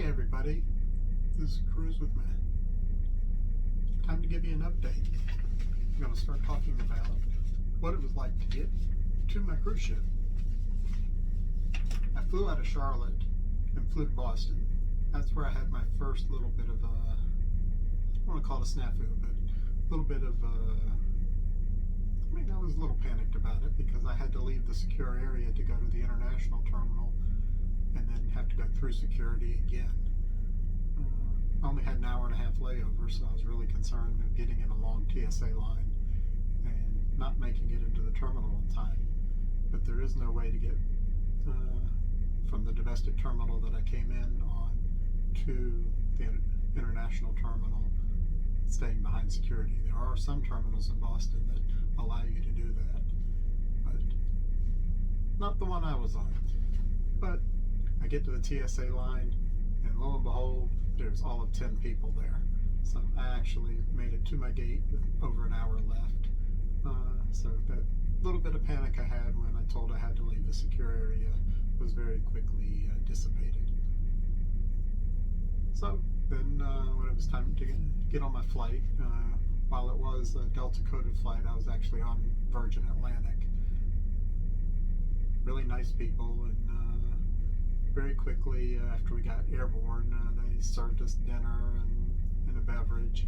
everybody, this is Cruise with Matt. Time to give you an update. I'm going to start talking about what it was like to get to my cruise ship. I flew out of Charlotte and flew to Boston. That's where I had my first little bit of I don't want to call it a snafu, but a little bit of I was a little panicked about it because I had to leave the secure area to go to the international terminal and then have to go through security again. I only had an hour and a half layover, so I was really concerned of getting in a long TSA line and not making it into the terminal in time. But there is no way to get from the domestic terminal that I came in on to the international terminal staying behind security. There are some terminals in Boston that allow you to do that, but not the one I was on. But I get to the TSA line, and lo and behold, there's all of 10 people there. So I actually made it to my gate with over an hour left. So that little bit of panic I had when I told I had to leave the secure area was very quickly dissipated. So then when it was time to get on my flight, while it was a Delta coded flight, I was actually on Virgin Atlantic. Really nice people, and very quickly after we got airborne, they served us dinner and a beverage,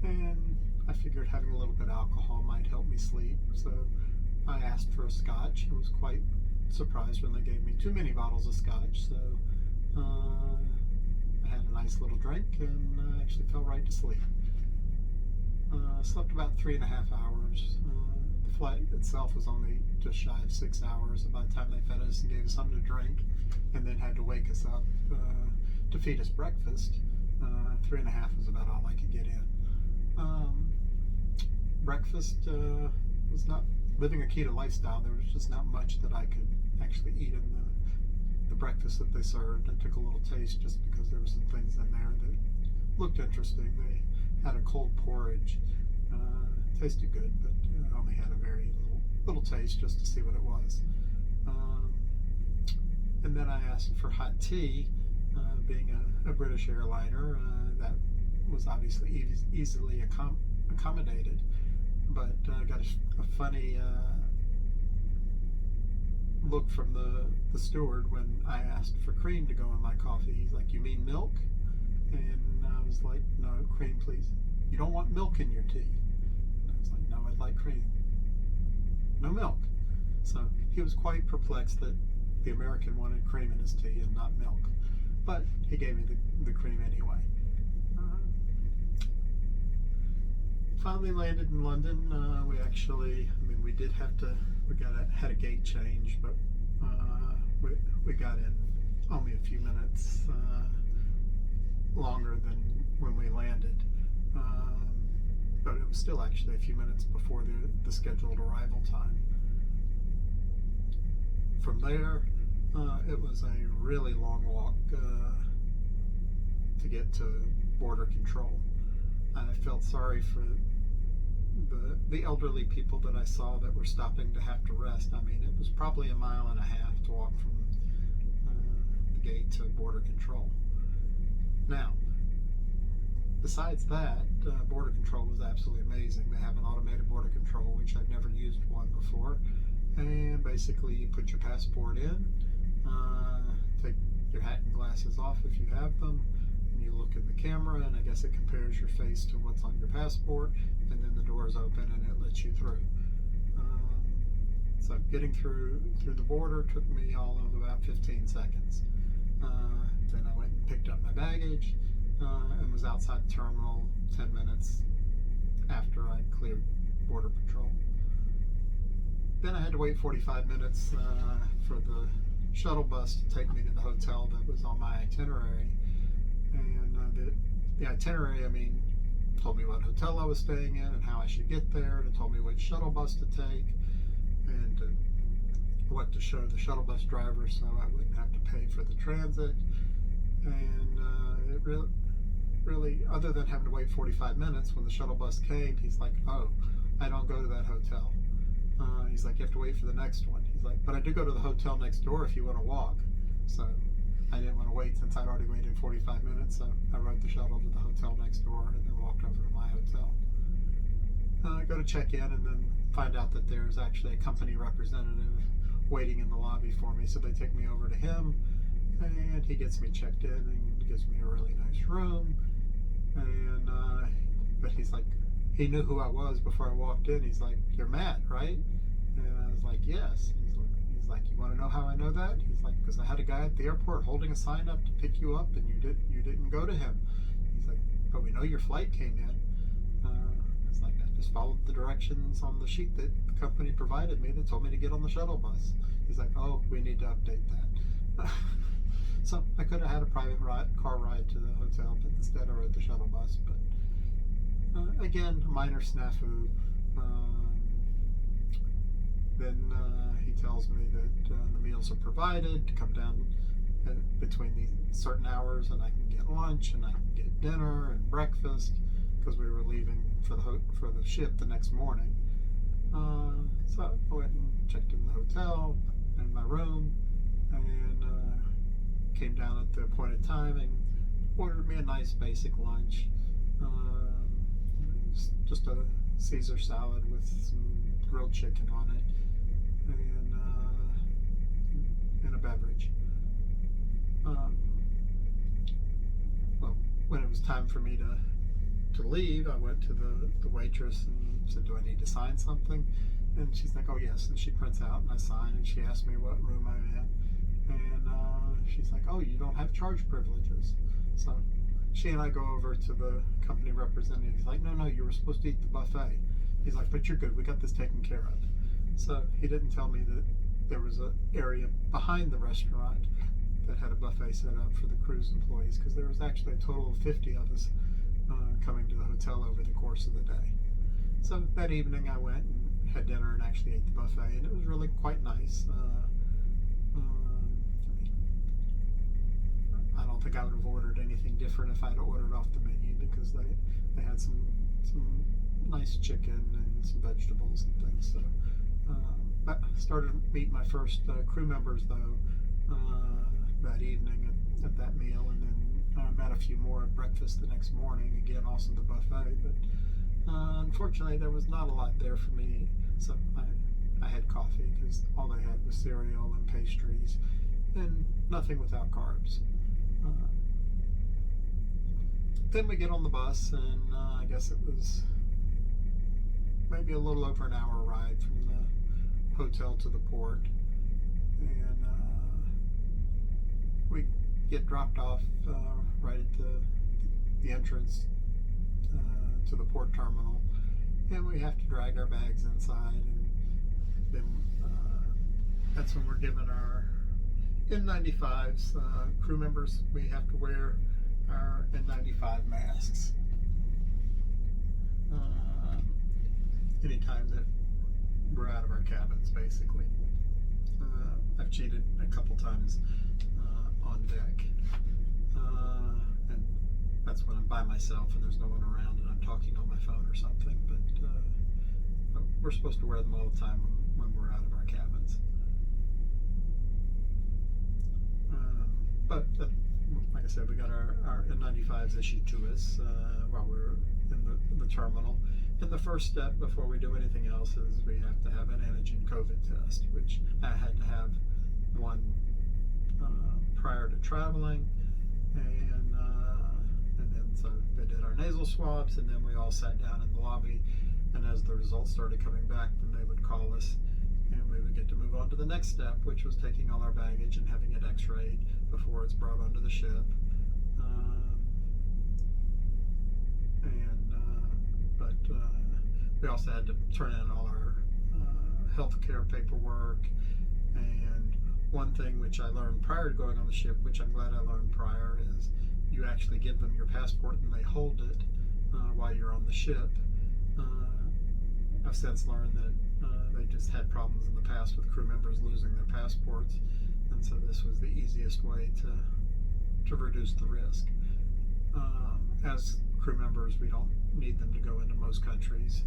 and I figured having a little bit of alcohol might help me sleep, so I asked for a scotch and was quite surprised when they gave me too many bottles of scotch. So I had a nice little drink and actually fell right to sleep. Slept about 3.5 hours. The flight itself was only just shy of 6 hours by the time they fed us and gave us something to drink, and then had to wake us up to feed us breakfast. 3.5 was about all I could get in. Breakfast was not, living a keto lifestyle, there was just not much that I could actually eat in the breakfast that they served. I took a little taste just because there were some things in there that looked interesting. They had a cold porridge. Tasted good, but I only had a very little taste just to see what it was. And then I asked for hot tea. Being a British airliner, that was obviously easily accommodated, but I got a funny look from the steward when I asked for cream to go in my coffee. He's like, "You mean milk?" And I was like, "No, cream, please." "You don't want milk in your tea?" And I was like, "No, I'd like cream." "No milk." So he was quite perplexed that the American wanted cream in his tea and not milk. But he gave me the cream anyway. Finally landed in London. We actually, we did have to, had a gate change, but we got in only a few minutes longer than when we landed. But it was still actually a few minutes before the scheduled arrival time. From there, it was a really long walk to get to border control. I felt sorry for the elderly people that I saw that were stopping to have to rest. It was probably 1.5 miles to walk from the gate to border control. Now, besides that, border control was absolutely amazing. They have an automated border control, which I've never used one before. And basically, you put your passport in, take your hat and glasses off if you have them, and you look in the camera, and I guess it compares your face to what's on your passport, and then the doors open and it lets you through. So getting through the border took me all of about 15 seconds. Then I went and picked up my baggage and was outside the terminal 10 minutes after I cleared border patrol. Then I had to wait 45 minutes for the shuttle bus to take me to the hotel that was on my itinerary. And the itinerary, told me what hotel I was staying in and how I should get there, and it told me which shuttle bus to take and what to show the shuttle bus driver so I wouldn't have to pay for the transit. And it really, other than having to wait 45 minutes, when the shuttle bus came, he's like, "Oh, I don't go to that hotel." He's like, "You have to wait for the next one." He's like, "But I do go to the hotel next door if you want to walk." So I didn't want to wait since I'd already waited 45 minutes, so I rode the shuttle to the hotel next door and then walked over to my hotel. I go to check in and then find out that there's actually a company representative waiting in the lobby for me, so they take me over to him, and he gets me checked in and gives me a really nice room. And but he's like, he knew who I was before I walked in. He's like, "You're Matt, right?" And I was like, "Yes." He's like, "You want to know how I know that?" He's like, "Because I had a guy at the airport holding a sign up to pick you up, and you didn't go to him." He's like, "But we know your flight came in." It's like, I just followed the directions on the sheet that the company provided me that told me to get on the shuttle bus. He's like, "Oh, we need to update that." So I could have had a private car ride to the hotel, but instead I rode the shuttle bus. But again, a minor snafu. Then he tells me that the meals are provided to come down between these certain hours, and I can get lunch and I can get dinner and breakfast, because we were leaving for the ship the next morning. So I went and checked in the hotel, in my room, and came down at the appointed time and ordered me a nice basic lunch. Just a Caesar salad with some grilled chicken on it, and a beverage. Well, when it was time for me to leave, I went to the waitress and said, "Do I need to sign something?" And she's like, "Oh yes." And she prints out and I sign, and she asked me what room I'm in, and she's like, "Oh, you don't have charge privileges." So she and I go over to the company representative. He's like, no, you were supposed to eat the buffet." He's like, "But you're good, we got this taken care of." So he didn't tell me that there was an area behind the restaurant that had a buffet set up for the cruise employees, because there was actually a total of 50 of us coming to the hotel over the course of the day. So that evening I went and had dinner and actually ate the buffet, and it was really quite nice. I don't think I would have ordered anything different if I'd ordered off the menu, because they had some nice chicken and some vegetables and things. So I started to meet my first crew members though that evening at that meal, and then met a few more at breakfast the next morning, again also the buffet. But unfortunately there was not a lot there for me, so I had coffee, because all they had was cereal and pastries and nothing without carbs. Then we get on the bus, and I guess it was maybe a little over an hour ride from the hotel to the port, and we get dropped off right at the entrance to the port terminal, and we have to drag our bags inside, and then that's when we're given our N95s. Crew members, we have to wear our N95 masks anytime that we're out of our cabins, basically. I've cheated a couple times on deck, and that's when I'm by myself and there's no one around and I'm talking on my phone or something, but we're supposed to wear them all the time when we're out of our cabins. But like I said, we got our N95s issued to us while we're in the terminal. And the first step before we do anything else is we have to have an antigen COVID test, which I had to have one prior to traveling, and then so they did our nasal swabs, and then we all sat down in the lobby, and as the results started coming back, then they would call us, and we would get to move on to the next step, which was taking all our baggage and having it x-rayed before it's brought onto the ship. But we also had to turn in all our healthcare paperwork. And one thing which I learned prior to going on the ship, which I'm glad I learned prior, is you actually give them your passport and they hold it while you're on the ship. I've since learned that they just had problems in the past with crew members losing their passports, and so this was the easiest way to reduce the risk. As crew members, we don't need them to go into most countries,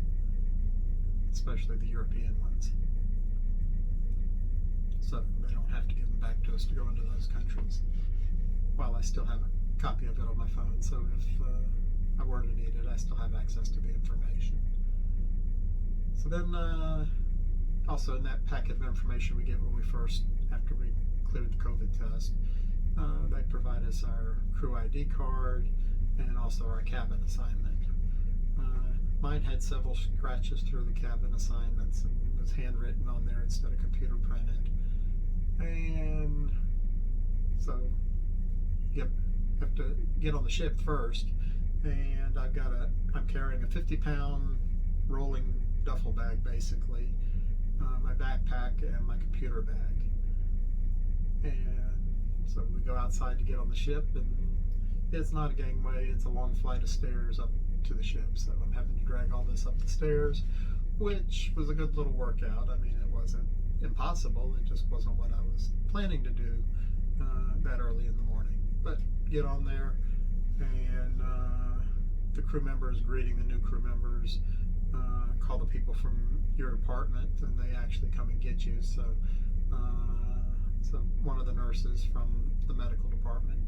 especially the European ones. So they don't have to give them back to us to go into those countries. while I still have a copy of it on my phone, so if I were to need it, I still have access to the information. So then, also in that packet of information we get when we first, after we cleared the COVID test, they provide us our crew ID card and also our cabin assignment. Mine had several scratches through the cabin assignments and was handwritten on there instead of computer printed. And so, yep, have to get on the ship first. And I'm carrying a 50-pound rolling duffel bag, basically, my backpack and my computer bag. And so we go outside to get on the ship, and it's not a gangway, it's a long flight of stairs up to the ship, so I'm having to drag all this up the stairs, which was a good little workout. I mean, it wasn't impossible, it just wasn't what I was planning to do that early in the morning. But get on there, and the crew members greeting the new crew members, call the people from your department, and they actually come and get you. So one of the nurses from the medical department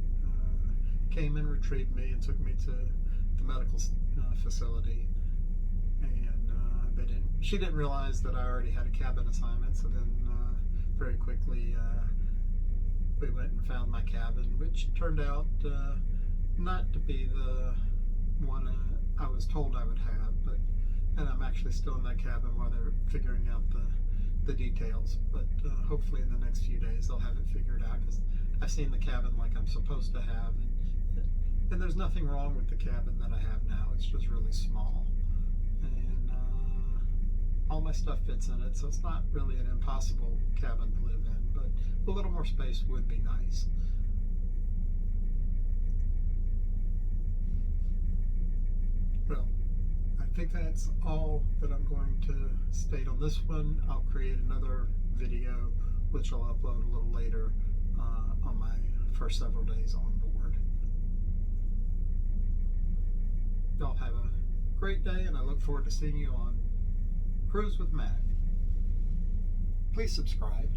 came and retrieved me and took me to the medical facility, and she didn't realize that I already had a cabin assignment. So then very quickly we went and found my cabin, which turned out not to be the one I was told I would have, and I'm actually still in that cabin while they're figuring out the details, but hopefully in the next few days they'll have it figured out, because I've seen the cabin like I'm supposed to have, and there's nothing wrong with the cabin that I have now. It's just really small, and all my stuff fits in it, so it's not really an impossible cabin to live in, but a little more space would be nice. Well, I think that's all that I'm going to state on this one. I'll create another video, which I'll upload a little later on my first several days on board. Y'all have a great day, and I look forward to seeing you on Cruise with Matt. Please subscribe.